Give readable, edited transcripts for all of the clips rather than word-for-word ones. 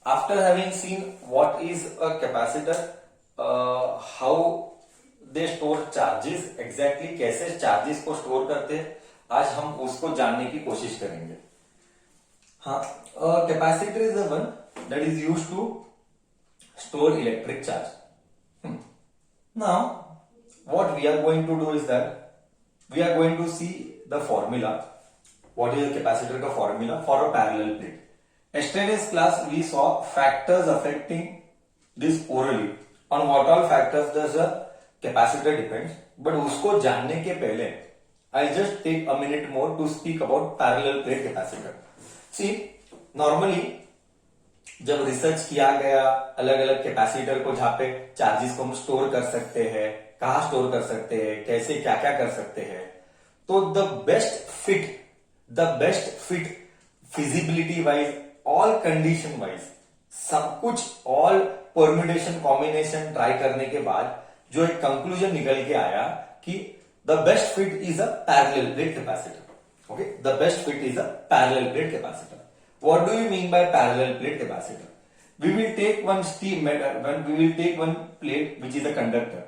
After having seen what is a capacitor, how they store charges, exactly कैसे charges को store करते हैं, आज हम उसको जानने की कोशिश करेंगे. हाँ, capacitor is the one that is used to store electric charge. Now, what we are going to do is that we are going to see the formula. What is a capacitor का formula for a parallel plate. Yesterday's class we saw factors affecting this orally. On what all factors does a capacitor depends. But उसको जानने के पहले I'll just take a minute more to speak about parallel plate capacitor. See, normally जब research किया गया अलग अलग capacitor को जहां पे चार्जेस को हम स्टोर कर सकते हैं, कहाँ स्टोर कर सकते हैं, कैसे क्या क्या कर सकते हैं, तो the best fit feasibility wise, all condition wise, सब कुछ ऑल परम्यूटेशन कॉम्बिनेशन ट्राई करने के बाद जो एक कंक्लूजन निकल के आया कि the best fit is a parallel plate capacitor. Okay, the best fit is a parallel plate capacitor. What do you mean by parallel plate capacitor? We will take one we will take one plate which is a conductor.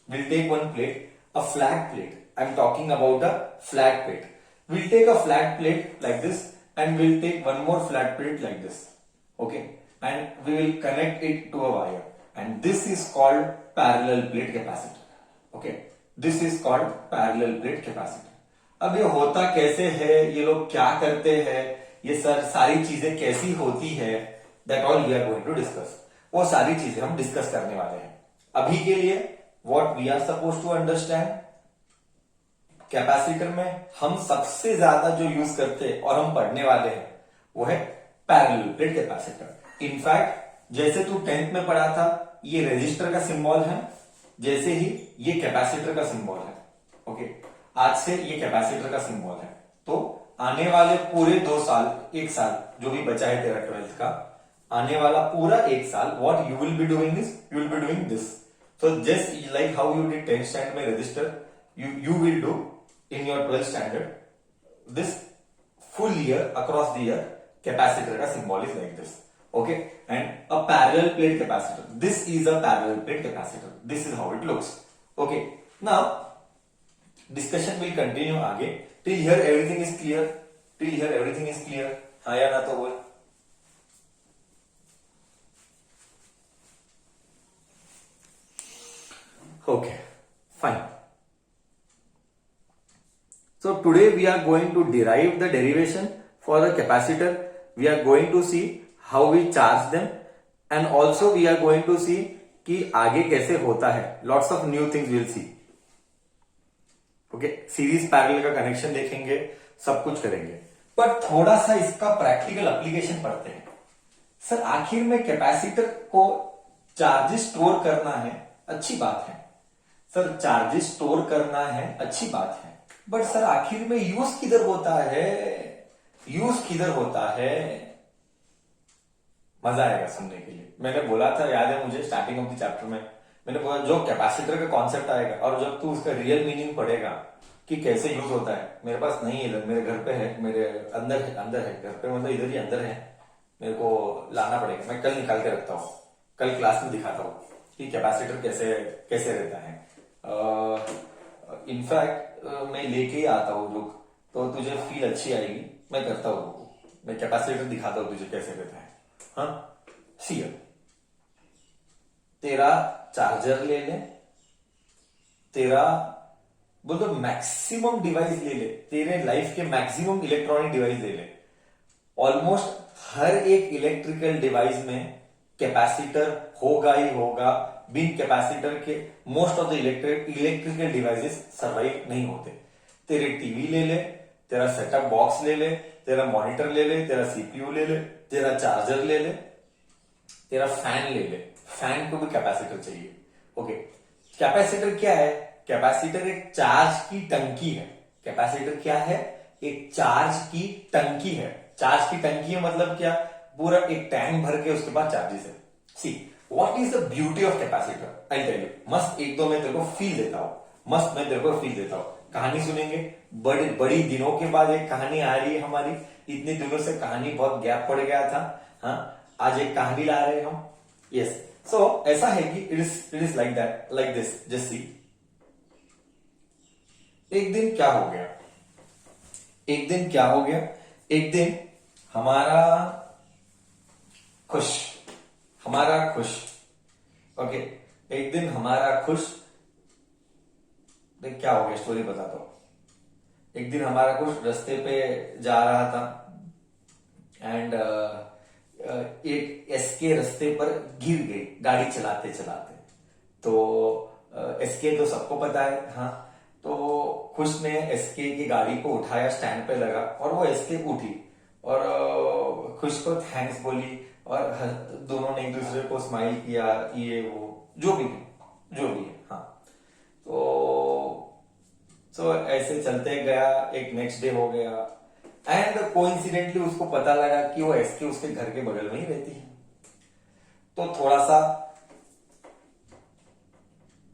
We'll take one plate, a flat plate. I'm talking about a flat plate. We'll take a flat plate like this and we'll take one more flat plate like this. Okay? And we will connect it to a wire. And this is called parallel plate capacitor. Okay? This is called parallel plate capacitor. अब ये होता कैसे है, ये लोग क्या करते हैं, ये सारी चीजें कैसी होती है, that all we are going to discuss. वो सारी चीजें हम डिस्कस करने वाले हैं. अभी के लिए what we are suppose to understand, capacitor में हम सबसे ज्यादा जो यूज करते हैं और हम पढ़ने वाले हैं वो है पैरेलल प्लेट कैपेसिटर. इनफैक्ट जैसे तू 10th में पढ़ा था, ये रेजिस्टर का सिंबल है, जैसे ही ये कैपेसिटर का सिंबल है. ओके, आज से ये कैपेसिटर का सिंबल है. तो आने वाले पूरे 2 साल, 1 साल जो भी बचा है तेरा 12th का, आने वाला पूरा 1 साल, what you will be doing this, you will be doing this. So just like how you did 10th standard में register, you will do in your 12th standard this full year across the year. Capacitor का symbol is like this. Okay, and a parallel plate capacitor, this is a parallel plate capacitor. This is how it looks. Okay, now discussion will continue आगे. Till here everything is clear. Till here everything is clear. हाँ या ना तो बोल. Okay, fine. So today we are going to derive the derivation for the capacitor. We are going to see how we charge them and also we are going to see कि आगे कैसे होता है. Lots of new things we'll see. Okay, series parallel का connection देखेंगे, सब कुछ करेंगे, पर थोड़ा सा इसका प्रैक्टिकल एप्लीकेशन पढ़ते हैं. सर आखिर में कैपेसिटर को चार्जेस स्टोर करना है, अच्छी बात है सर, चार्जेस स्टोर करना है, अच्छी बात है, बट सर आखिर में यूज किधर होता है, यूज किधर होता है. मजा आएगा सुनने के लिए. मैंने बोला था, याद है मुझे, स्टार्टिंग ऑफ द चैप्टर में मैंने बोला जो कैपेसिटर का कॉन्सेप्ट आएगा और जब तू उसका रियल मीनिंग पढ़ेगा कि कैसे यूज होता है, मेरे पास नहीं है, मेरे घर पे है, मेरे अंदर है, घर पे मतलब इधर ही अंदर है, मेरे को लाना पड़ेगा. मैं कल निकाल के रखता हूँ, कल क्लास में दिखाता हूँ कि कैपेसिटर कैसे कैसे रहता है. इनफैक्ट मैं लेके ही आता हूँ लोग, तो तुझे फील अच्छी आएगी. मैं करता हूँ, मैं कैपेसिटर दिखाता हूँ तुझे कैसे रहता है. हाँ, सी तेरा चार्जर ले ले, तेरा बोल दो मैक्सिमम डिवाइस ले ले, तेरे लाइफ के मैक्सिमम इलेक्ट्रॉनिक डिवाइस ले ले. ऑलमोस्ट हर एक इलेक्ट्रिकल डिवाइस में कैपेसिटर होगा ही होगा. बिन कैपेसिटर के most of the electrical devices survive नहीं होते. तेरे टीवी ले ले, तेरा सेटअप बॉक्स ले ले, तेरा मॉनिटर ले ले, तेरा सीपीयू ले ले, तेरा चार्जर ले ले, तेरा फैन ले ले. फैन को भी कैपेसिटर चाहिए. ओके, कैपेसिटर क्या है? कैपेसिटर एक चार्ज की टंकी है. कैपेसिटर क्या है? एक चार्ज की टंकी है. चार्ज की टंकी है मतलब क्या? पूरा एक टैंक भर के उसके बाद चार्जेस है. See what is the beauty of capacitor, I tell you. मस्त एक दो मैं तेरे को फील देता हूं, मस्त मैं तेरे को फील देता हूं. कहानी सुनेंगे, बड़ी दिनों के बाद एक कहानी आ रही है हमारी. इतने दिनों से कहानी बहुत गैप पड़ गया था. हाँ, आज एक कहानी ला रहे हैं हम। यस, सो ऐसा है कि it is like that, like this, just see. एक दिन क्या हो गया, एक दिन क्या हो गया, एक दिन हमारा खुश, हमारा खुश, ओके, एक दिन हमारा खुश, देख क्या हो गया, स्टोरी बताता हूं। एक दिन हमारा खुश रास्ते पे जा रहा था एंड एक एसके रास्ते पर गिर गई गाड़ी चलाते चलाते। तो एसके तो सबको पता है, हाँ। तो खुश ने एसके की गाड़ी को उठाया, स्टैंड पे लगा और वो एसके उठी और खुश को थैंक्स बोली और दोनों ने एक दूसरे को स्माइल किया, ये वो जो भी है, जो भी है, हाँ। तो ऐसे चलते गया, एक नेक्स्ट डे हो गया एंड कोइंसिडेंटली उसको पता लगा कि वो एसके उसके घर के बगल में ही रहती है। तो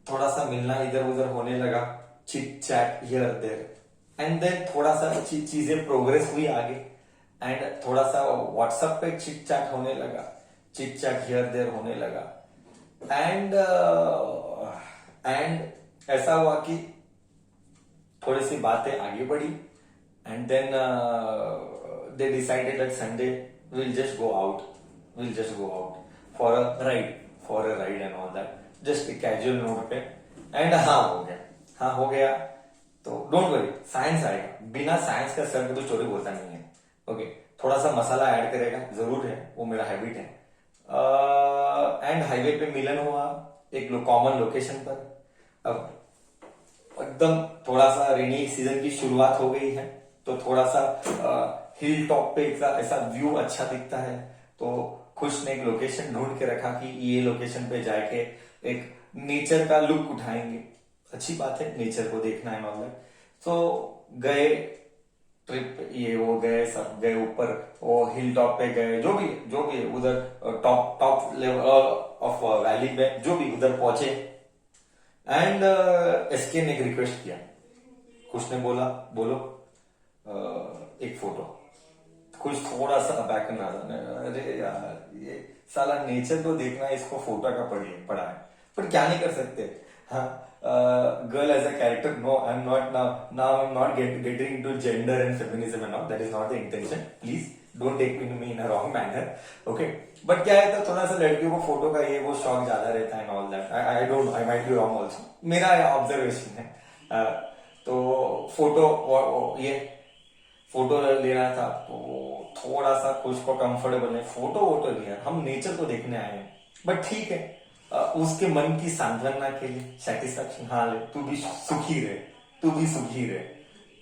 थोड़ा सा मिलना इधर उधर होने लगा, chit chat here there and then थोड़ा सा चीजें प्रोग्रेस हुई आगे एंड थोड़ा सा व्हाट्सएप पे चिट चैट होने लगा, चिट चैट हियर देयर होने लगा एंड ऐसा हुआ कि थोड़ी सी बातें आगे बढ़ी and then they decided that Sunday will just go out, will just go out for a ride and all that, just casual note पे। एंड हाँ हो गया। तो डोंट वरी, साइंस आएगा, बिना साइंस का सर तो स्टोरी बोलता नहीं है, ओके। थोड़ा सा मसाला ऐड करेगा जरूर है, वो मेरा हैबिट है। एंड हाईवे पे मिलन हुआ एक कॉमन लोकेशन पर। अब एकदम थोड़ा सा रेनी सीजन की शुरुआत हो गई है, तो थोड़ा सा हिल टॉप पे ऐसा व्यू अच्छा दिखता है। तो खुश ने एक लोकेशन ढूंढ के रखा कि ये लोकेशन पे जाके एक नेचर का लुक उठाएंगे। अच्छी बात है, नेचर को देखना है नॉर्मल। तो गए ट्रिप, ये वो गए, सब गए ऊपर, वो हिल टॉप पे गए, जो भी उधर टॉप लेवल ऑफ वैली पे जो भी उधर पहुंचे एंड एसके ने एक रिक्वेस्ट किया। खुश ने बोला बोलो एक फोटो। खुश थोड़ा सा बैकन आ जाने, अरे यार ये साला नेचर को देखना, इसको फोटो का पड़ा है, पर क्या नहीं कर सकते। हाँ, girl as a character, no I am not now I am not getting into gender and feminism and all, that is not the intention, please don't take me in a wrong manner, okay. But क्या है, तो थोड़ा सा लड़कियों को photo का ये वो शौक ज्यादा रहता है and all that. I don't, I might be wrong also, मेरा ऑब्जर्वेशन है। तो फोटो, ये फोटो लेना था, तो थोड़ा सा खुश को कंफर्टेबल है, फोटो वोटो लिया, हम नेचर को देखने आए हैं। बट ठीक है, उसके मन की सांत्वना के लिए, सेटिस्फेक्शन, हाँ ले तू भी सुखी रहे, तू भी सुखी रहे।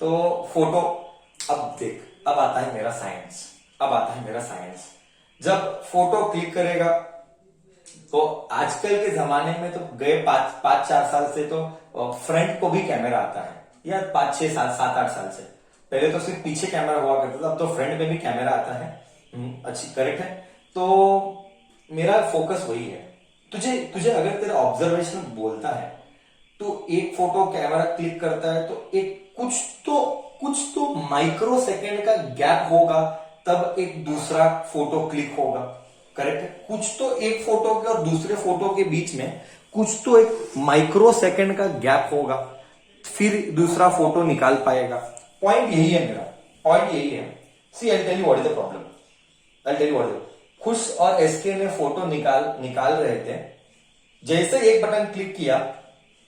तो फोटो, अब देख, अब आता है मेरा साइंस, अब आता है मेरा साइंस। जब फोटो क्लिक करेगा, तो आजकल के जमाने में तो गए 5-4 साल से तो फ्रंट को भी कैमरा आता है, या 5-6-7-8 साल से। पहले तो सिर्फ पीछे कैमरा हुआ करता था, अब तो फ्रंट में भी कैमरा आता है। अच्छी, करेक्ट है। तो मेरा फोकस वही है। तुझे अगर तेरा ऑब्जर्वेशन बोलता है, तो एक फोटो कैमरा क्लिक करता है तो एक कुछ तो माइक्रो सेकेंड का गैप होगा, तब एक दूसरा फोटो क्लिक होगा, करेक्ट है। कुछ तो एक फोटो के और दूसरे फोटो के बीच में कुछ तो एक माइक्रो सेकेंड का गैप होगा, फिर दूसरा फोटो निकाल पाएगा। पॉइंट यही है मेरा, पॉइंट यही है। See I tell you what is the problem, I tell you what is. खुश और एसके ने फोटो निकाल रहे थे, जैसे एक बटन क्लिक किया,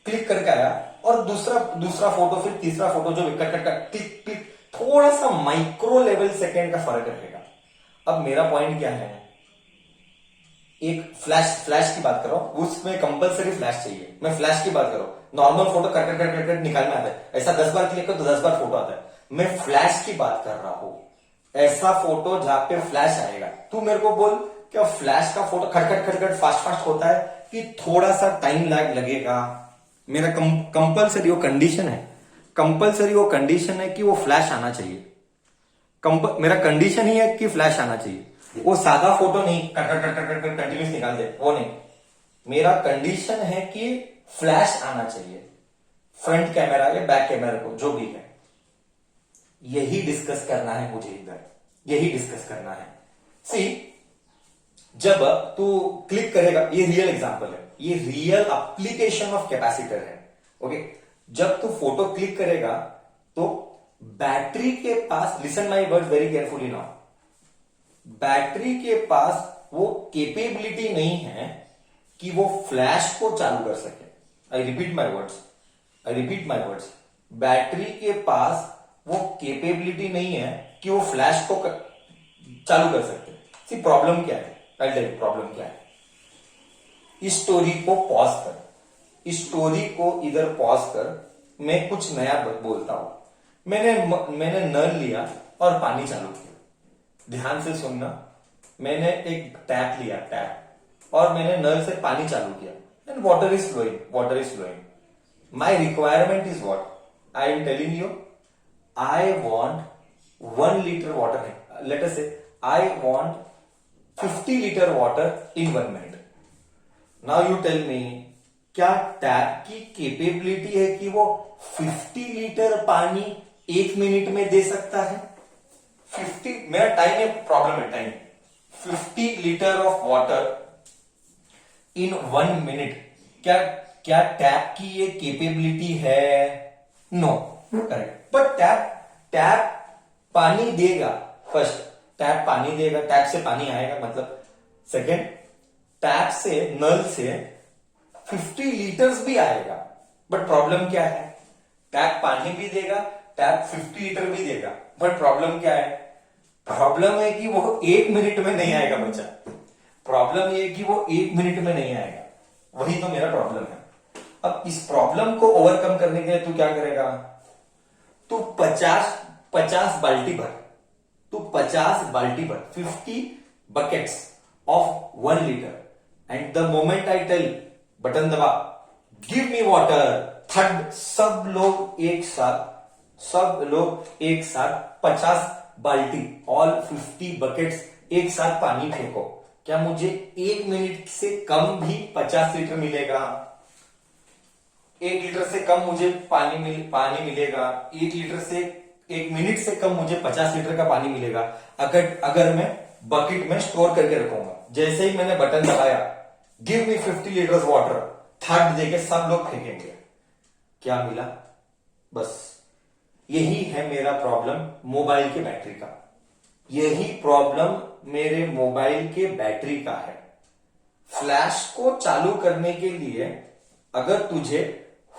क्लिक करके आया, और दूसरा फोटो, फिर तीसरा फोटो, जो कट क्लिक क्लिक, थोड़ा सा माइक्रो लेवल सेकेंड का फर्क रहेगा। अब मेरा पॉइंट क्या है, एक फ्लैश की बात करो, उसमें कंपलसरी फ्लैश चाहिए। मैं फ्लैश की बात करो, नॉर्मल फोटो कट निकाल में आता है, ऐसा 10 बार क्लिक करो तो 10 बार फोटो आता है। मैं फ्लैश की बात कर रहा हूं, ऐसा फोटो जहां पे फ्लैश आएगा। तू मेरे को बोल, क्या फ्लैश का फोटो खटखट फास्ट होता है कि थोड़ा सा टाइम लैग लगेगा? मेरा कंपलसरी वो कंडीशन है, कंपलसरी वो कंडीशन है कि वो फ्लैश आना चाहिए। मेरा कंडीशन ही है कि फ्लैश आना चाहिए। वो सादा फोटो नहीं कंटिन्यूस निकाल दे, वो नहीं। मेरा कंडीशन है कि फ्लैश आना चाहिए, फ्रंट कैमरा या बैक कैमरा को, जो भी है। यही डिस्कस करना है मुझे इधर, यही डिस्कस करना है। सी, जब तू क्लिक करेगा, ये रियल एग्जांपल है, ये रियल एप्लीकेशन ऑफ कैपेसिटर है। ओके, जब तू फोटो क्लिक करेगा तो बैटरी के पास, listen my word very carefully now, battery के पास वो कैपेबिलिटी नहीं है कि वो फ्लैश को चालू कर सके। I repeat my words, I repeat my words, battery के पास वो कैपेबिलिटी नहीं है कि वो फ्लैश को चालू कर सकते। सी प्रॉब्लम क्या है, आई टेल यू प्रॉब्लम क्या है। इस स्टोरी को पॉज कर, इस स्टोरी को इधर पॉज कर, मैं कुछ नया बोलता हूं। मैंने नल लिया और पानी चालू किया। ध्यान से सुनना, मैंने एक टैप लिया, टैप, और मैंने नल से पानी चालू किया and water is flowing, water is flowing. My requirement is what, I am telling you, I want 1 litre water, let us say I want 50 litre water in 1 minute. Now you tell me, क्या tap की capability है कि वो 50 litre पानी 1 minute में दे सकता है? 50, मेरा टाइम में प्रॉब्लम है, time. 50 litre of water in 1 minute, क्या क्या टैप की ये कैपेबिलिटी है? No, correct. बट टैप पानी देगा, फर्स्ट टैप पानी देगा, टैप से पानी आएगा, मतलब सेकेंड टैप से, नल से 50 लीटर्स भी आएगा। बट प्रॉब्लम क्या है, टैप पानी भी देगा, टैप 50 लीटर भी देगा, बट प्रॉब्लम क्या है? प्रॉब्लम है कि वो 1 मिनट में नहीं आएगा बच्चा। प्रॉब्लम ये है कि वो 1 मिनट में नहीं आएगा, वही तो मेरा प्रॉब्लम है। अब इस प्रॉब्लम को ओवरकम करने के लिए तू क्या करेगा? तू 50 बाल्टी भर, तू 50 बाल्टी भर, 50 buckets of 1 litre, and the moment I tell, button दबा, गिव मी वाटर, थर्ड सब लोग एक साथ 50 बाल्टी, ऑल 50 बकेट्स एक साथ पानी फेंको। क्या मुझे 1 मिनट से कम भी 50 लीटर मिलेगा? 1 लीटर से कम मुझे पानी मिलेगा? 1 लीटर से 1 मिनट से कम मुझे 50 लीटर का पानी मिलेगा अगर मैं बकेट में स्टोर करके रखूंगा। जैसे ही मैंने बटन दबाया, give me 50 litre water, third देके सब लोग फेंकेंगे, क्या मिला? बस यही है मेरा प्रॉब्लम मोबाइल के बैटरी का, यही प्रॉब्लम मेरे मोबाइल के बैटरी का है। फ्लैश को चालू करने के लिए अगर तुझे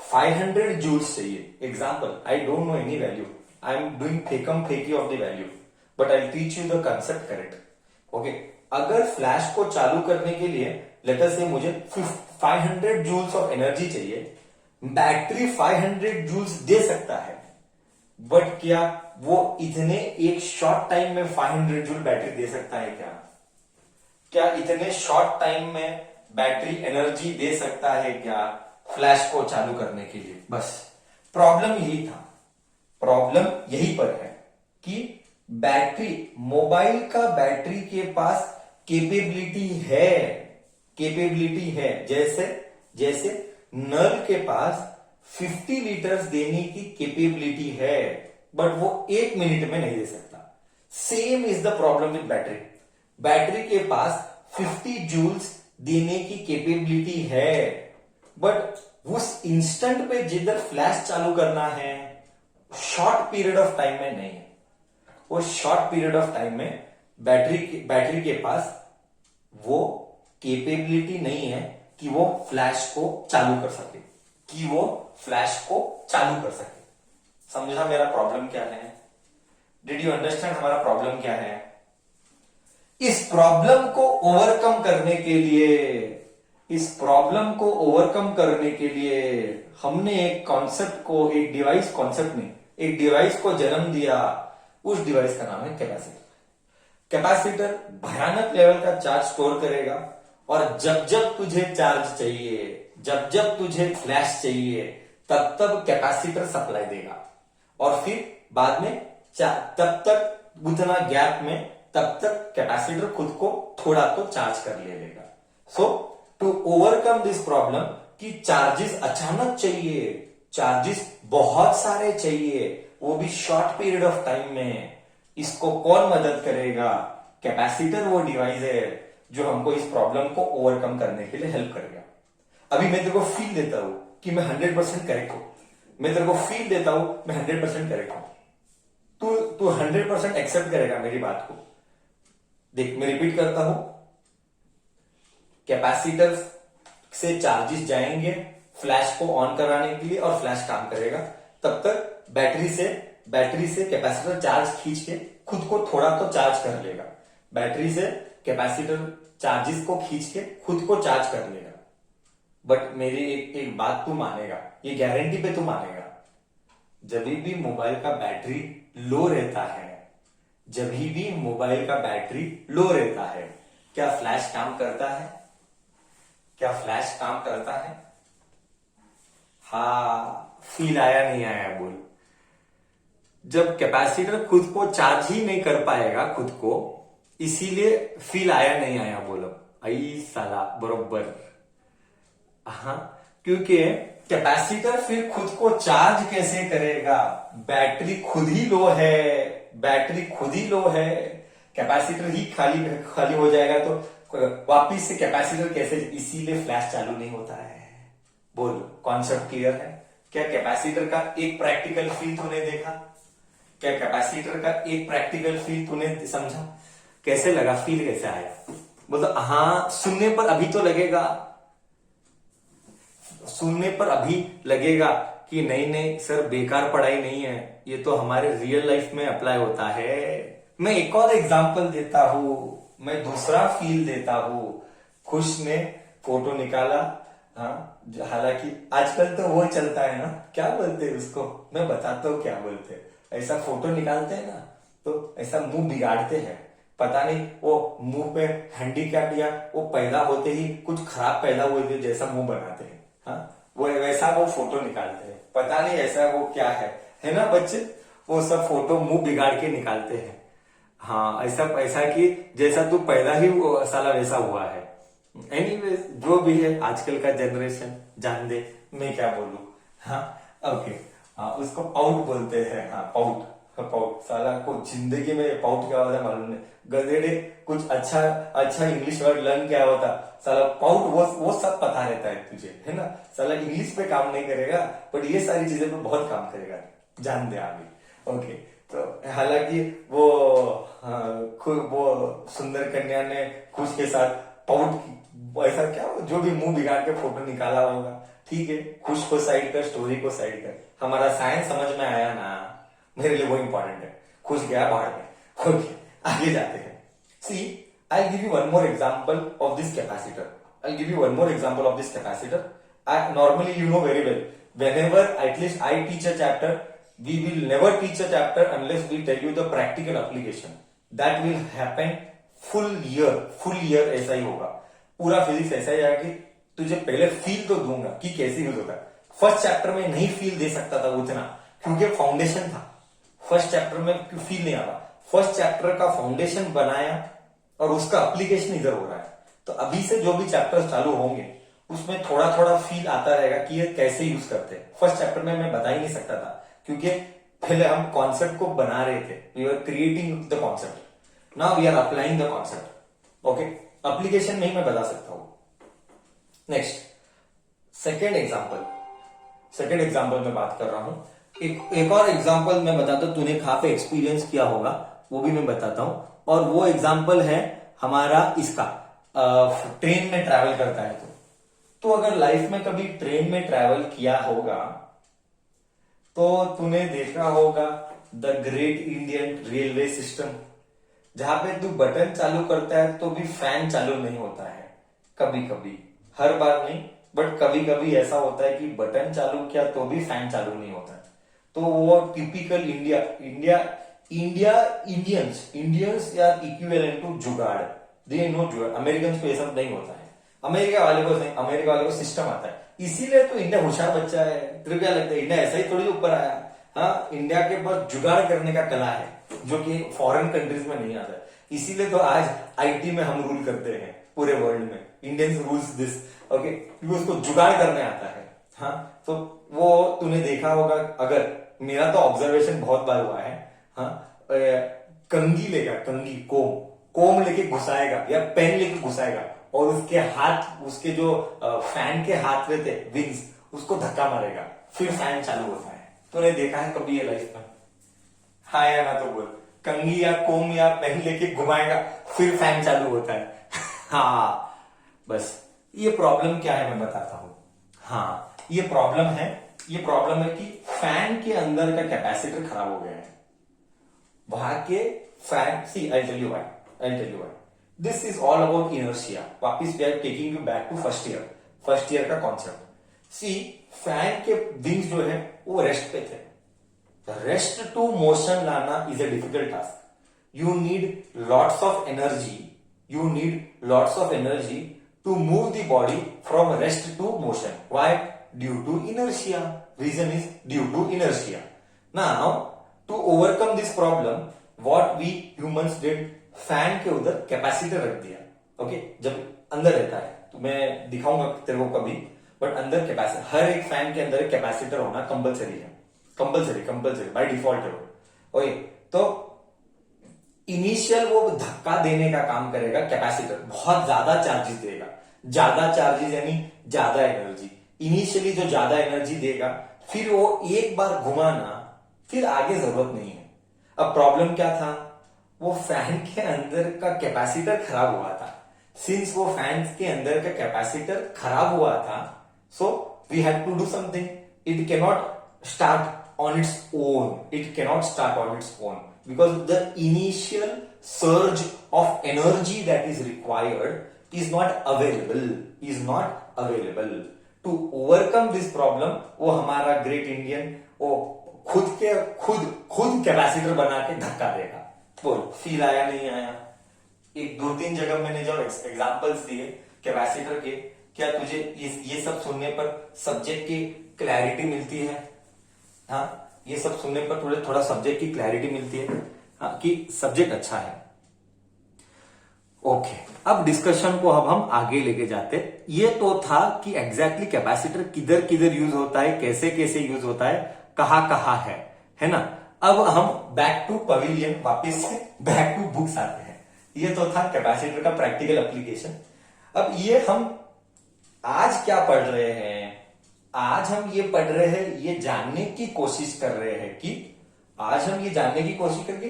500 जूल्स चाहिए, example, I don't know any value, I am doing fakey of the value, but I teach you the concept correct. Okay, अगर फ्लैश को चालू करने के लिए लेट अस से मुझे 500 जूल्स ऑफ एनर्जी चाहिए, बैटरी 500 जूल्स दे सकता है, बट क्या वो इतने एक शॉर्ट टाइम में 500 जूल बैटरी दे सकता है? क्या इतने शॉर्ट टाइम में बैटरी एनर्जी दे सकता है क्या फ्लैश को चालू करने के लिए? बस प्रॉब्लम यही था, प्रॉब्लम यही पर है कि बैटरी, मोबाइल का बैटरी के पास कैपेबिलिटी है, जैसे नल के पास 50 लीटर्स देने की कैपेबिलिटी है, बट वो 1 मिनट में नहीं दे सकता। Same is the problem with battery. Battery के पास 50 जूल्स देने की कैपेबिलिटी है, बट उस इंस्टेंट पे जिधर फ्लैश चालू करना है, शॉर्ट पीरियड ऑफ टाइम में नहीं है। वो शॉर्ट पीरियड ऑफ टाइम में बैटरी के पास वो कैपेबिलिटी नहीं है कि वो फ्लैश को चालू कर सके, समझा मेरा प्रॉब्लम क्या है? डिड यू अंडरस्टैंड हमारा प्रॉब्लम क्या है? इस प्रॉब्लम को ओवरकम करने के लिए हमने एक डिवाइस को जन्म दिया। उस डिवाइस का नाम है कैपेसिटर। कैपेसिटर भयानक लेवल का चार्ज स्टोर करेगा, और जब जब तुझे चार्ज चाहिए, जब तुझे फ्लैश चाहिए, तब कैपेसिटर सप्लाई देगा, और फिर बाद में तब तक उतना गैप में तब तक कैपेसिटर खुद को थोड़ा तो चार्ज कर लेगा। सो टू ओवरकम दिस प्रॉब्लम कि चार्जेस अचानक चाहिए, चार्जेस बहुत सारे चाहिए, वो भी शॉर्ट पीरियड ऑफ टाइम में, इसको कौन मदद करेगा? कैपेसिटर वो डिवाइस है जो हमको इस प्रॉब्लम को ओवरकम करने के लिए हेल्प करेगा। अभी मैं तेरे को फील देता हूं कि मैं 100% करेक्ट हूं, मैं तेरे को फील देता हूं मैं 100% करेक्ट हूं, तू तू 100% एक्सेप्ट करेगा मेरी बात को। देख मैं रिपीट करता हूं, कैपेसिटर से चार्जेस जाएंगे फ्लैश को ऑन कराने के लिए और फ्लैश काम करेगा। तब तक बैटरी से कैपेसिटर चार्ज खींच के खुद को थोड़ा तो चार्ज कर लेगा। बैटरी से कैपेसिटर चार्जेस को खींच के खुद को चार्ज कर लेगा। बट मेरी एक बात तू मानेगा, ये गारंटी पे तू मानेगा, जब भी मोबाइल का बैटरी लो रहता है, जब भी मोबाइल का बैटरी लो रहता है, क्या फ्लैश काम करता है? क्या फ्लैश काम करता है? हाँ, फील आया नहीं आया बोल। जब कैपेसिटर खुद को चार्ज ही नहीं कर पाएगा खुद को, इसीलिए फील आया नहीं आया बोलो। आई साला बरोबर। हाँ, क्योंकि कैपेसिटर फिर खुद को चार्ज कैसे करेगा? बैटरी खुद ही लो है, बैटरी खुद ही लो है, कैपेसिटर ही खाली खाली हो जाएगा तो वापिस से कैपेसिटर कैसे? इसीलिए फ्लैश चालू नहीं होता है। बोल, कॉन्सेप्ट क्लियर है? क्या कैपेसिटर का एक प्रैक्टिकल फील तूने देखा? क्या कैपेसिटर का एक प्रैक्टिकल फील तूने समझा? कैसे लगा? फील कैसे आया? बोल तो हाँ, सुनने पर अभी तो लगेगा, सुनने पर अभी लगेगा कि नहीं नहीं सर बेकार पढ़ाई नहीं है, ये तो हमारे रियल लाइफ में अप्लाई होता है। मैं एक और एग्जांपल देता हूं, मैं दूसरा फील देता हूं। खुश ने फोटो निकाला, हाँ, हालांकि आजकल तो वो चलता है ना, क्या बोलते हैं उसको, मैं बताता हूँ क्या बोलते हैं। ऐसा फोटो निकालते हैं ना तो ऐसा मुंह बिगाड़ते हैं, पता नहीं वो मुंह पे हैंडीकैप या वो पैदा होते ही कुछ खराब पैदा हुए थे जैसा मुंह बनाते हैं। हाँ, वो वैसा वो फोटो निकालते हैं, पता नहीं ऐसा वो क्या है ना बच्चे? वो सब फोटो मुंह बिगाड़ के निकालते हैं। हाँ, ऐसा ऐसा कि जैसा तू पैदा ही वो साला वैसा हुआ है। एनीवेज, जो भी है आजकल का जनरेशन, जान दे, मैं क्या बोलूं। हाँ, ओके। हाँ, उसको पाउट बोलते हैं। हाँ, पाउट। पाउट साला को जिंदगी में पाउट क्या होता है मालूम नहीं। गधेड़े, कुछ अच्छा अच्छा इंग्लिश वर्ड लर्न क्या होता साला? पाउट वो सब पता रहता है तुझे, है ना? साला इंग्लिश पे काम नहीं करेगा बट ये सारी चीजें पे बहुत काम करेगा, जान दे आगे। ओके, तो हालांकि वो वो सुंदर कन्या ने खुश के साथ पाउट ऐसा क्या जो भी मुंह बिगाड़ के फोटो निकाला होगा, ठीक है। खुश को साइड कर, स्टोरी को साइड कर, हमारा साइंस समझ में आया ना, मेरे लिए वो इंपॉर्टेंट है। खुश गया बाहर में। ओके, आगे जाते हैं। सी, I'll give you one more example of this capacitor. I'll give you one more example of this capacitor. Normally, you know very well, whenever at least I teach a chapter, we will never teach a chapter unless we tell you the practical application. That will happen full year ऐसा ही होगा। पूरा physics ऐसा ही आएगा कि तुझे पहले feel तो दूंगा कि कैसे यूज होता है। फर्स्ट चैप्टर में नहीं फील दे सकता था उतना, क्योंकि फाउंडेशन था। फर्स्ट चैप्टर में फील नहीं आता। फर्स्ट चैप्टर का फाउंडेशन बनाया और उसका एप्लीकेशन इधर हो रहा है। तो अभी से जो भी चैप्टर्स चालू होंगे उसमें थोड़ा थोड़ा फील आता रहेगा कि ये कैसे यूज करते हैं। फर्स्ट चैप्टर में मैं बता ही नहीं सकता था, क्योंकि पहले हम कॉन्सेप्ट को बना रहे थे। We are creating the concept, now we are applying the concept. Okay, application नहीं मैं बता सकता हूं। नेक्स्ट, सेकेंड एग्जाम्पल में बात कर रहा हूं। एक और एग्जाम्पल मैं बताता हूं, तूने कहां पे एक्सपीरियंस किया होगा वो भी मैं बताता हूं। और वो एग्जाम्पल है हमारा इसका, ट्रेन में ट्रैवल करता है तो अगर लाइफ में कभी ट्रेन में ट्रैवल किया होगा तो तूने देखा होगा the great Indian railway system, जहां पे तू बटन चालू करता है तो भी फैन चालू नहीं होता है। कभी कभी, हर बार नहीं, बट कभी कभी ऐसा होता है कि बटन चालू किया तो भी फैन चालू नहीं होता है। तो वो टिपिकल इंडियंस या इक्विवेलेंट टू जुगाड़। दे नो जुगाड़। अमेरिकन को ये सब नहीं होता है। अमेरिका वाले को सिस्टम आता है, इसीलिए तो इंडिया होशियार बच्चा है। तेरे क्या लगता है इंडिया ऐसा ही थोड़ी ऊपर आया? हाँ, इंडिया के पास जुगाड़ करने का कला है जो कि फॉरेन कंट्रीज में नहीं आता है। इसीलिए तो आज आईटी में हम रूल करते हैं पूरे वर्ल्ड में। इंडियंस रूल्स दिस, ओके, क्योंकि उसको जुगाड़ करने आता है। हाँ, तो वो तूने देखा होगा, अगर मेरा तो ऑब्जर्वेशन बहुत बार हुआ है। हाँ, कंगी लेगा, कंगी कोम लेके घुसाएगा या पेन लेके घुसाएगा और उसके हाथ, उसके जो फैन के हाथ में थे विंग्स, उसको धक्का मारेगा, फिर फैन चालू होता है। तूने देखा है कभी ये लाइफ में? हाँ या ना तो बोल। कंघी या कोम या पेन लेके घुमाएगा, फिर फैन चालू होता है। हाँ, बस ये प्रॉब्लम क्या है मैं बताता हूं। हाँ, ये प्रॉब्लम है कि फैन के अंदर का कैपेसिटर खराब हो गया है। वहां के fan, see I tell you why this is all about inertia. वापिस we are taking you back to first year का कॉन्सेप्ट। सी, फैन के विंग्स जो है वो रेस्ट पे थे। रेस्ट टू मोशन लाना is a difficult task. You need lots of energy to move the body from rest to motion. Why? Due to inertia. Reason is due to inertia. Now to overcome this problem, what we humans did, fan के उधर capacitor रख दिया। Okay, जब अंदर रहता है तो मैं दिखाऊंगा तेरे को कभी, बट अंदर कैपेसिटर, हर एक फैन के अंदर एक कैपेसिटर होना कंपलसरी है। कंपलसरी बाय डिफॉल्ट है वो। ओके, तो इनिशियल वो धक्का देने का काम करेगा कैपेसिटर, बहुत ज्यादा चार्जेस देगा। ज्यादा चार्जेस यानी ज्यादा एनर्जी। इनिशियली जो ज्यादा एनर्जी देगा, फिर वो एक बार घुमाना, फिर आगे जरूरत नहीं है। अब प्रॉब्लम क्या था? वो फैन के अंदर का कैपेसिटर खराब हुआ था। सिंस वो फैन के अंदर का कैपेसिटर खराब हुआ था, so we had to do something. It cannot start on its own. It cannot start on its own because the initial surge of energy that is required is not available. To overcome this problem, वो हमारा great Indian वो खुद capacitor बना के धक्का देगा। बोल, feel आया नहीं आया? एक 2-3 जगह मैंने जो एग्जांपल्स दिए कैपेसिटर के, क्या तुझे ये सब सुनने पर सब्जेक्ट की क्लैरिटी मिलती है? हाँ, ये सब सुनने पर तुझे थोड़ा सब्जेक्ट की क्लैरिटी मिलती है, हाँ, कि सब्जेक्ट अच्छा है। ओके, अब डिस्कशन को अब हम आगे लेके जाते। ये तो था कि एग्जैक्टली कैपेसिटर किधर किधर यूज होता है, कैसे कैसे यूज होता है, कहाँ है ना। अब हम बैक टू पवेलियन, वापस से बैक टू बुक्स आते हैं। ये तो था कैपेसिटर का प्रैक्टिकल एप्लीकेशन। अब ये हम आज क्या पढ़ रहे हैं? आज हम ये पढ़ रहे हैं, ये जानने की कोशिश कर रहे हैं कि आज हम ये जानने की कोशिश करके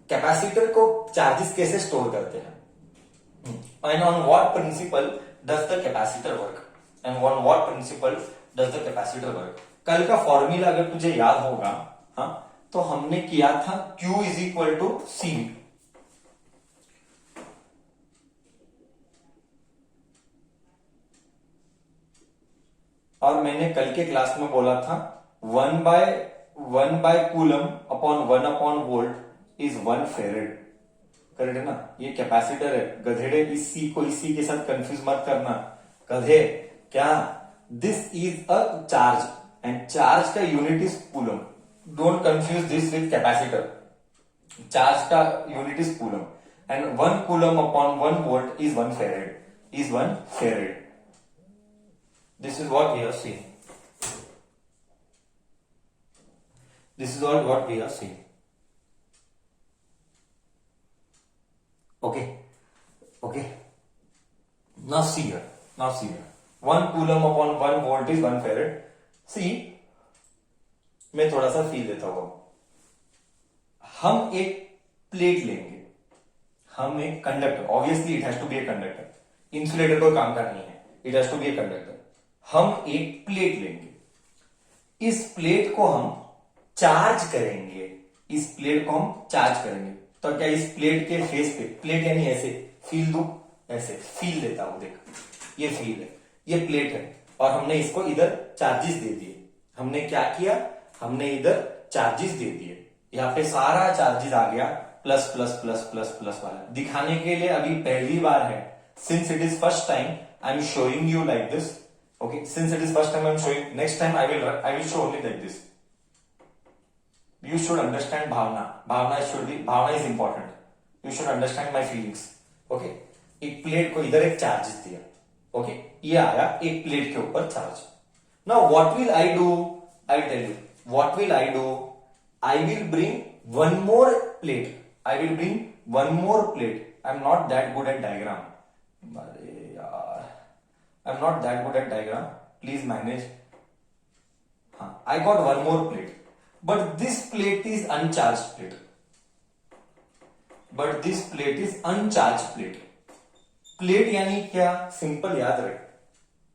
कैपेसिटर को चार्जेस कैसे स्टोर करते हैं, and on what principle does the capacitor work. कल का फॉर्मूला अगर तुझे याद होगा, हाँ, तो हमने किया था Q is equal to C. और मैंने कल के क्लास में बोला था 1 by coulomb upon 1 upon volt is 1 farad. Correct है ना? ये कैपेसिटर है। गधेड़े, इस सी को इसी के साथ कंफ्यूज मत करना। गधे क्या? This is a charge and charge का unit is coulomb. Don't confuse this with capacitor. Charge का unit is coulomb and 1 coulomb upon 1 volt is 1 farad. This is what we are seeing. This is all what we are seeing. Okay. Now see here. 1 coulomb upon 1 volt is 1 farad. See, मैं थोड़ा सा feel देता हूं। हम एक plate लेंगे, हम एक conductor, obviously it has to be a conductor. Insulator कोई काम का नहीं है, it has to be a conductor. हम एक प्लेट लेंगे, इस प्लेट को हम चार्ज करेंगे, तो क्या इस प्लेट के फेस पे, प्लेट यानी ऐसे फील दू, ऐसे फील देता हूं, देख ये फील है, ये प्लेट है, और हमने इसको इधर चार्जेस दे दिए। हमने क्या किया? हमने इधर चार्जेस दे दिए, यहां पे सारा चार्जेस आ गया, plus plus plus plus plus वाला। दिखाने के लिए अभी पहली बार है, since it is first time I am showing you like this. Okay, since it is first time I am showing, next time I will show only like this. You should understand bhavna. Bhavna is important. You should understand my feelings. Okay, एक plate को इधर एक charge दिया, okay, ये आया एक plate के ऊपर charge. Now what will I do? I tell you. What will I do? I will bring one more plate. I am not that good at diagram, अरे यार I am not that good at diagram, please manage. हाँ, I got one more plate, but this plate is uncharged plate. But this plate is uncharged plate. Plate यानी क्या, simple याद रख,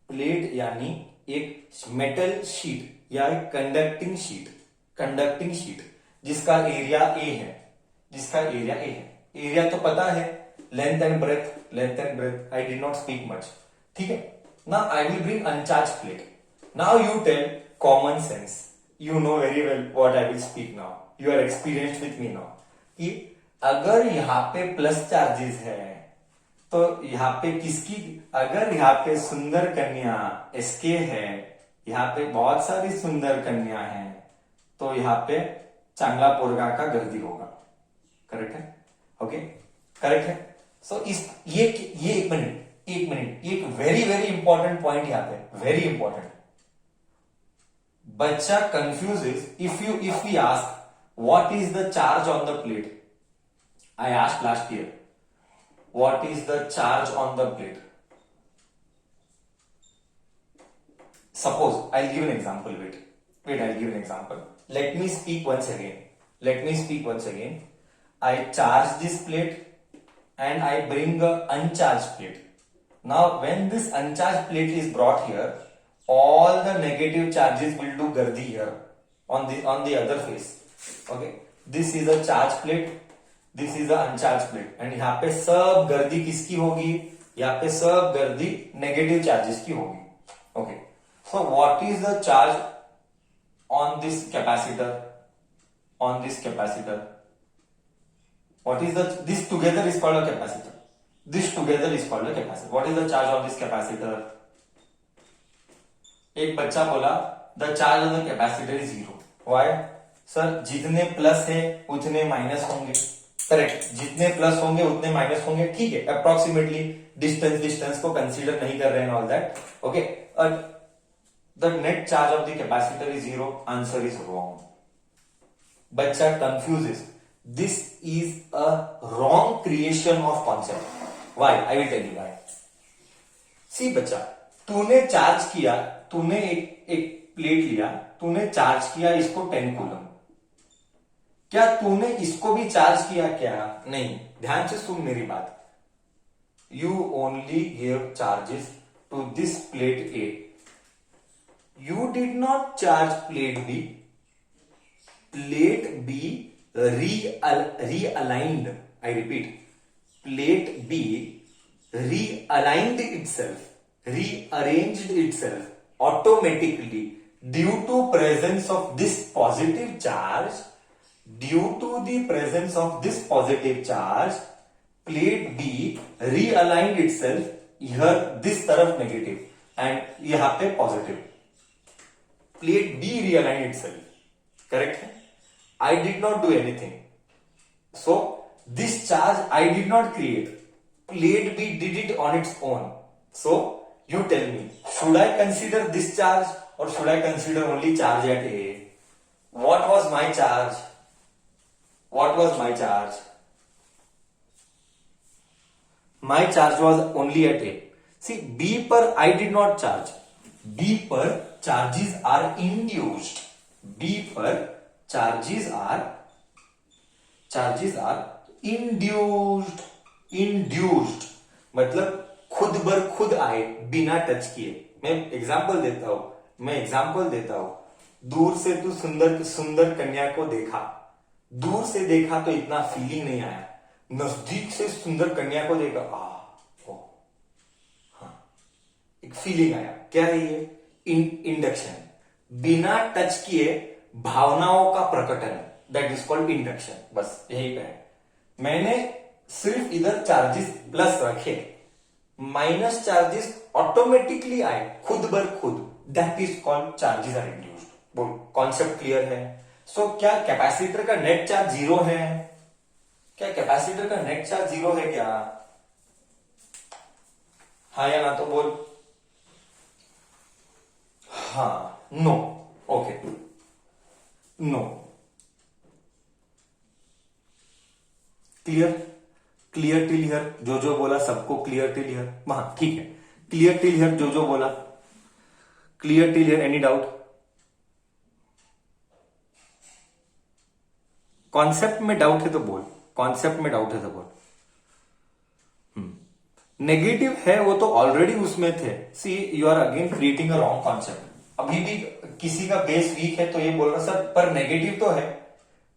plate यानी एक metal sheet या एक conducting sheet जिसका एरिया ए है, एरिया तो पता है, length and breadth, I did not speak much. ठीक है, now I will bring uncharge plate. Now you tell common sense, you know very well what I will speak now, you are experienced with me now, कि अगर यहाँ पे plus charges है तो यहाँ पे किसकी, अगर यहाँ पे सुंदर कन्या एसके है, यहाँ पे बहुत सारी सुंदर कन्या है, तो यहाँ पे चांगला पोरगा का गर्दी होगा. करेक्ट है? ओके, करेक्ट है. सो इस ये एक मिनट एक वेरी वेरी इंपॉर्टेंट पॉइंट यहाँ पे, वेरी इंपॉर्टेंट. बच्चा confuses if we ask what is the charge on the plate. I asked last year, what is the charge on the plate? Suppose, I'll give an example, wait, I'll give an example. Let me speak once again. I charge this plate and I bring a uncharged plate. Now, when this uncharged plate is brought here, all the negative charges will do gardi here on the other face. Okay, this is a charged plate. This is the अनचार्ज plate and यहाँ पे सब गर्दी किसकी होगी, यहाँ पे सब गर्दी नेगेटिव चार्जेस की होगी. Okay, so what is the charge on this capacitor, what is the, this together is called a capacitor, what is the charge on this capacitor. एक बच्चा बोला the charge on the capacitor is 0. Why sir, जितने plus है उतने minus होंगे. Correct, जितने plus होंगे उतने माइनस होंगे. ठीक है, अप्रोक्सीमेटली डिस्टेंस को कंसीडर नहीं कर रहे हैं, all that. Okay, the net charge of the capacitor is 0. Answer is wrong. बच्चा confuses, this is a wrong creation of concept. Why, I will tell you why. See बच्चा, तूने charge किया, तूने एक प्लेट लिया, तूने चार्ज किया इसको 10 कूलम. क्या तूने इसको भी चार्ज किया क्या? नहीं. ध्यान से सुन मेरी बात. You only give charges to this plate A. You did not charge plate B. Plate B realigned, I repeat, plate B realigned itself, rearranged itself automatically due to presence of this positive charge. Due to the presence of this positive charge, plate B realigned itself here this तरफ negative and यहाँ पे positive. Plate B realigned itself. Correct है? I did not do anything. So this charge I did not create. Plate B did it on its own. So you tell me, should I consider this charge or should I consider only charge at A? What was my charge? My charge was only at A. See, B पर I did not charge. B पर charges are induced. B पर charges are induced. मतलब खुद बर खुद आए, बिना touch किए. मैं एग्जाम्पल देता हूं. दूर से तू सुंदर कन्या को देखा. दूर से देखा तो इतना फीलिंग नहीं आया. नजदीक से सुंदर कन्या को देखा, एक फीलिंग आया. क्या है ये? इंडक्शन. बिना टच किए भावनाओं का प्रकटन, दैट इज कॉल्ड इंडक्शन. बस यही है. मैंने सिर्फ इधर चार्जेस प्लस रखे, माइनस चार्जेस ऑटोमेटिकली आए खुद बर खुद, that is called charges are induced. बोल, कॉन्सेप्ट क्लियर है? सो क्या कैपेसिटर का नेट चार्ज 0 है? क्या कैपेसिटर का नेट चार्ज 0 है क्या? हाँ या ना तो बोल. हाँ, no. Okay, no. Clear? Clear till here, जो बोला सबको क्लियर टिल हियर? हाँ ठीक है, क्लियर टिल हियर, जो बोला clear till here, any doubt? Concept में डाउट है तो बोल, कॉन्सेप्ट में डाउट है तो बोल। नेगेटिव है वो तो ऑलरेडी उसमें थे। See you are again creating a wrong concept. अभी भी किसी का बेस वीक है तो ये बोल रहा सर पर नेगेटिव तो है,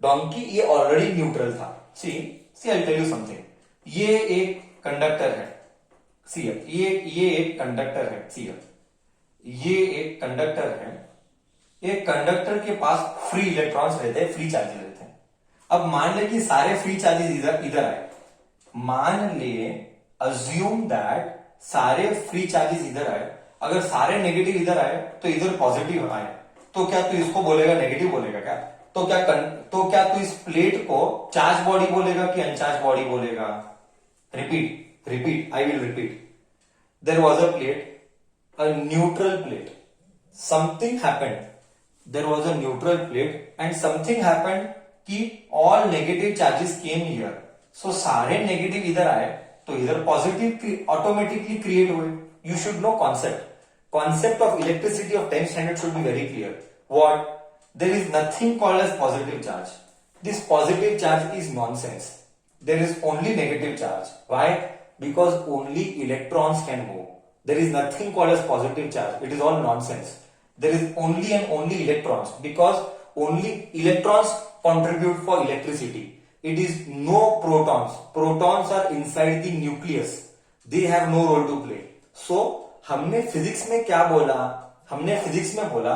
डोंकी ये ऑलरेडी न्यूट्रल था। सी सी आई टेल यू समथिंग, ये एक कंडक्टर है, सी ये एक कंडक्टर है, सी ये एक कंडक्टर है। एक कंडक्टर के पास फ्री इलेक्ट्रॉन्स रहते हैं, फ्री चार्जेस रहते हैं। अब मान ले कि सारे फ्री चार्जेस इधर इधर आए, मान ले अज्यूम दैट सारे फ्री चार्जेस इधर आए, अगर सारे नेगेटिव इधर आए तो इधर पॉजिटिव आए, तो क्या तू इसको बोलेगा नेगेटिव बोलेगा क्या? तो क्या तू इस प्लेट को चार्ज बॉडी बोलेगा कि अनचार्ज बॉडी बोलेगा? Repeat, I will repeat. There was a plate, a neutral plate, something happened, there was a neutral plate and something happened कि all negative charges came here, so सारे negative इधर आए तो इधर positive automatically create हुए। You should know concept of electricity of 10th standard should be very clear. What? There is nothing called as positive charge. This positive charge is nonsense. There is only negative charge. Why? Because only electrons can move. There is nothing called as positive charge. It is all nonsense. There is only and only electrons, because only electrons contribute for electricity. It is no protons. Protons are inside the nucleus. They have no role to play. So हमने physics में क्या बोला? हमने physics में बोला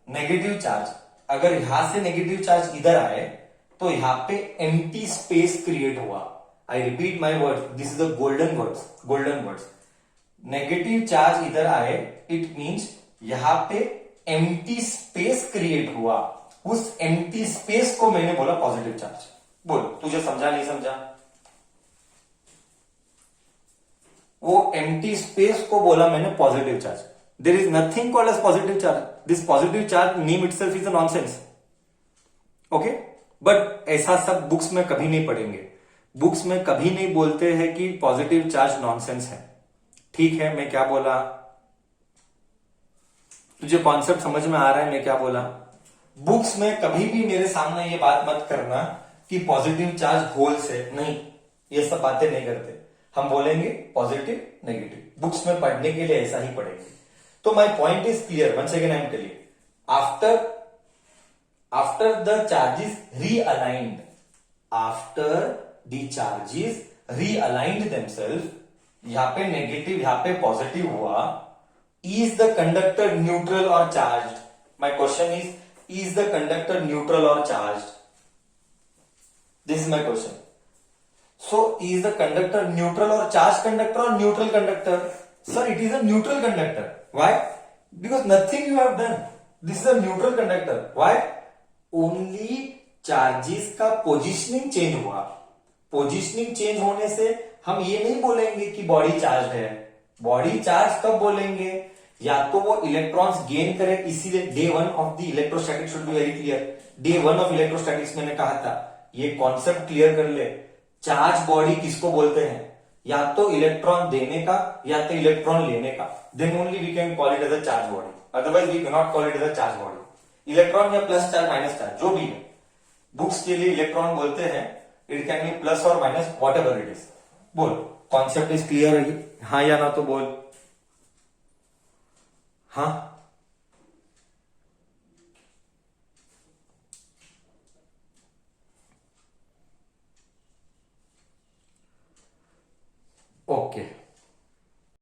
negative charge, अगर यहां से नेगेटिव चार्ज इधर आए तो यहां पे एम्प्टी स्पेस क्रिएट हुआ। I repeat my words, this is the golden words. Negative charge इधर आए, इट मींस यहां पे एम्प्टी स्पेस क्रिएट हुआ, उस एम्प्टी स्पेस को मैंने बोला पॉजिटिव चार्ज। बोल, तुझे समझा नहीं समझा? वो एम्प्टी स्पेस को बोला मैंने positive charge. There is nothing called as positive charge. This positive charge name itself is a nonsense. Okay, but ऐसा सब बुक्स में कभी नहीं पढ़ेंगे। बुक्स में कभी नहीं बोलते हैं कि पॉजिटिव चार्ज नॉनसेंस है। ठीक है, मैं क्या बोला? तुझे कॉन्सेप्ट समझ में आ रहा है मैं क्या बोला? बुक्स में कभी भी मेरे सामने ये बात मत करना कि पॉजिटिव चार्ज होल्स है, नहीं, ये सब बातें नहीं करते। हम बोलेंगे पॉजिटिव नेगेटिव, बुक्स में पढ़ने के लिए ऐसा ही पढ़ेंगे। तो my point is clear, once again I am telling, after the charges realigned, after the charges realigned themselves, यहां पे नेगेटिव यहां पे पॉजिटिव हुआ, इज द कंडक्टर न्यूट्रल और charged? My question is the conductor neutral और charged? This is my question. So is the conductor neutral और charge conductor और neutral conductor? Sir it is a neutral conductor. Why? Because nothing you have done, this is a neutral conductor. Why? Only charges का positioning change हुआ। Positioning change होने से हम ये नहीं बोलेंगे कि बॉडी चार्ज है। बॉडी चार्ज कब बोलेंगे? या तो वो इलेक्ट्रॉन्स गेन करे, इसीलिए day one of the electrostatics should be very clear. Day one of electrostatics मैंने कहा था, ये कॉन्सेप्ट क्लियर कर ले। चार्ज बॉडी किसको बोलते हैं? या तो इलेक्ट्रॉन देने का या तो इलेक्ट्रॉन लेने का, then only we can call it as a charge body, otherwise we can not call it as a charge body. Electron या प्लस चार्ज माइनस चार्ज जो भी है, बुक्स के लिए इलेक्ट्रॉन बोलते हैं, इट कैन बी प्लस और minus whatever it is. बोल, कॉन्सेप्ट इज क्लियर है? हाँ या ना तो बोल। हाँ, ओके।